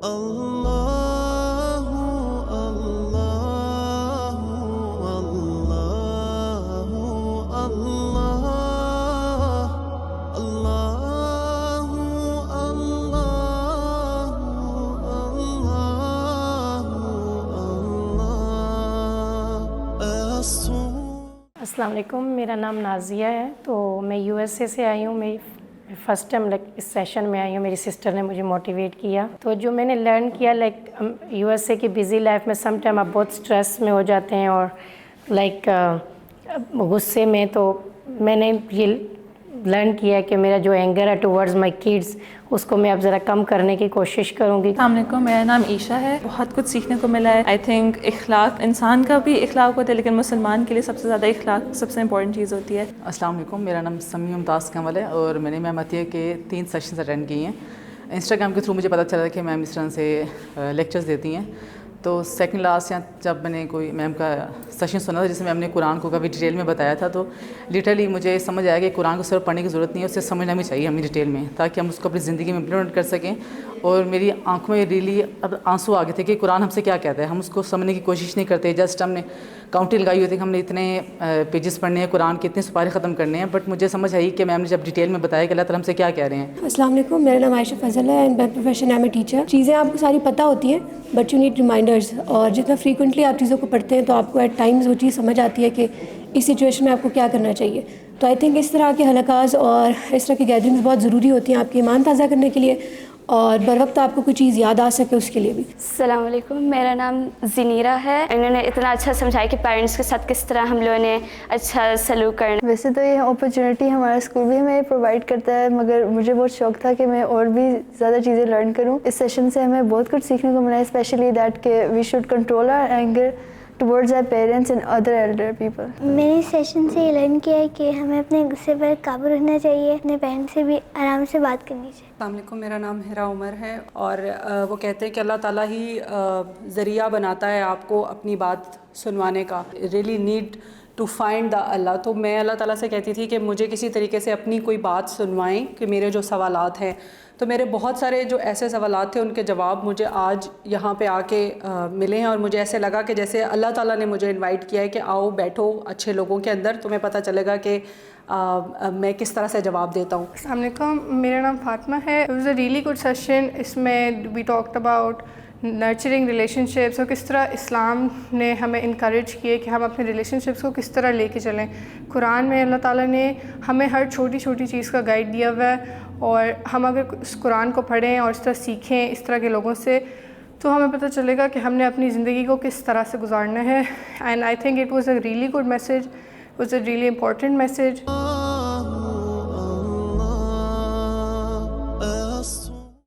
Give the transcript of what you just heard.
اللہ اللہ اللہ اللہ اللہ السلام علیکم، میرا نام نازیہ ہے. تو میں یو ایس اے سے آئی ہوں. میں فرسٹ ٹائم اس سیشن میں آئی ہوں. میری سسٹر نے مجھے موٹیویٹ کیا. تو جو میں نے لرن کیا یو ایس اے کی بزی لائف میں سم ٹائم آپ بہت اسٹریس میں ہو جاتے ہیں اور غصے میں. تو میں نے یہ لرن کیا کہ میرا جو اینگر ہے ٹورڈز مائی کڈس اس کو میں اب ذرا کم کرنے کی کوشش کروں گی. السلام علیکم، میرا نام عیشا ہے. بہت کچھ سیکھنے کو ملا ہے. آئی تھنک اخلاق، انسان کا بھی اخلاق ہوتا ہے لیکن مسلمان کے لیے سب سے زیادہ اخلاق سب سے امپورٹنٹ چیز ہوتی ہے. السلام علیکم، میرا نام سمیع ممتاز کمل ہے اور میں نے میم عطیہ کے 3 سیشنز اٹینڈ کیے ہیں. انسٹاگرام کے تھرو مجھے پتہ چلا کہ میم اس طرح سے لیکچرز دیتی ہیں. تو سیکنڈ لاسٹ جب میں نے کوئی میم کا سیشن سنا تھا جس میں میم نے قرآن کو کافی ڈیٹیل میں بتایا تھا، تو لٹرلی مجھے سمجھ آیا کہ قرآن کو صرف پڑھنے کی ضرورت نہیں ہے، اسے سمجھنا بھی چاہیے ہمیں ڈیٹیل میں، تاکہ ہم اس کو اپنی زندگی میں امپلیمنٹ کر سکیں. اور میری آنکھوں میں ریلی اب آنسو آ گئے تھے کہ قرآن ہم سے کیا کہتا ہے. ہم اس کو سمجھنے کی کوشش نہیں کرتے، جسٹ ہم نے کاؤنٹی لگائی ہوئی تھی کہ ہم نے اتنے پیجز پڑھنے ہیں قرآن کے، اتنے سپارے ختم کرنے ہیں. بٹ مجھے سمجھ آئی کہ میم نے جب ڈیٹیل میں بتایا کہ اللہ تعالیٰ ہم سے کیا کہہ رہے ہیں. السلام علیکم، میرا نام عائشہ فضل ہے and by profession I am a teacher. چیزیں آپ کو ساری پتہ ہوتی ہیں بٹ یو نیڈ ریمائنڈرز، اور جتنا فریکوینٹلی آپ چیزوں کو پڑھتے ہیں تو آپ کو ایٹ ٹائمز وہ چیز سمجھ آتی ہے کہ اس سچویشن میں آپ کو کیا کرنا چاہیے. تو آئی تھنک اس طرح کے حلقات اور اس طرح کی گیدرنگز بہت ضروری ہوتی ہیں آپ کے ایمان تازہ کرنے کے لیے اور بر وقت آپ کو کوئی چیز یاد آ سکے اس کے لیے بھی. السلام علیکم، میرا نام زنیرہ ہے. انہوں نے اتنا اچھا سمجھایا کہ پیرنٹس کے ساتھ کس طرح ہم لوگوں نے اچھا سلوک کرنا. ویسے تو یہ اپرچونیٹی ہمارا اسکول بھی ہمیں پرووائڈ کرتا ہے، مگر مجھے بہت شوق تھا کہ میں اور بھی زیادہ چیزیں لرن کروں. اس سیشن سے ہمیں بہت کچھ سیکھنے کو ملا ہے، اسپیشلی دیٹ کہ we should control our anger towards our parents and other elder people. میں نے سیشن سے یہ لرن کیا ہے کہ ہمیں اپنے غصے پر قابو رکھنا چاہیے، اپنے پیرنٹس سے بھی آرام سے بات کرنی چاہیے. السلام علیکم، میرا نام ہیرا عمر ہے اور وہ کہتے ہیں کہ اللہ تعالیٰ ہی ذریعہ بناتا ہے آپ کو اپنی بات سنوانے کا. Really need to find the اللہ. تو میں اللہ تعالیٰ سے کہتی تھی کہ مجھے کسی طریقے سے اپنی کوئی بات سنوائیں کہ میرے جو سوالات ہیں. تو میرے بہت سارے جو ایسے سوالات تھے ان کے جواب مجھے آج یہاں پہ آ کے ملے ہیں اور مجھے ایسے لگا کہ جیسے اللہ تعالیٰ نے مجھے انوائٹ کیا ہے کہ آؤ بیٹھو اچھے لوگوں کے اندر، تمہیں پتہ چلے گا کہ میں کس طرح سے جواب دیتا ہوں. السلام علیکم، میرا نام فاطمہ ہے. It was a really good session. اس میں we talked about nurturing relationships اور کس طرح اسلام نے ہمیں انکریج کیے کہ ہم اپنے ریلیشن شپس کو کس طرح لے کے چلیں. قرآن میں اللہ تعالیٰ نے ہمیں ہر چھوٹی چھوٹی چیز کا گائیڈ دیا ہوا ہے، اور ہم اگر اس قرآن کو پڑھیں اور اس طرح سیکھیں اس طرح کے لوگوں سے تو ہمیں پتہ چلے گا کہ ہم نے اپنی زندگی کو کس طرح سے گزارنا ہے. And I think it was a really good message, it was a really important message.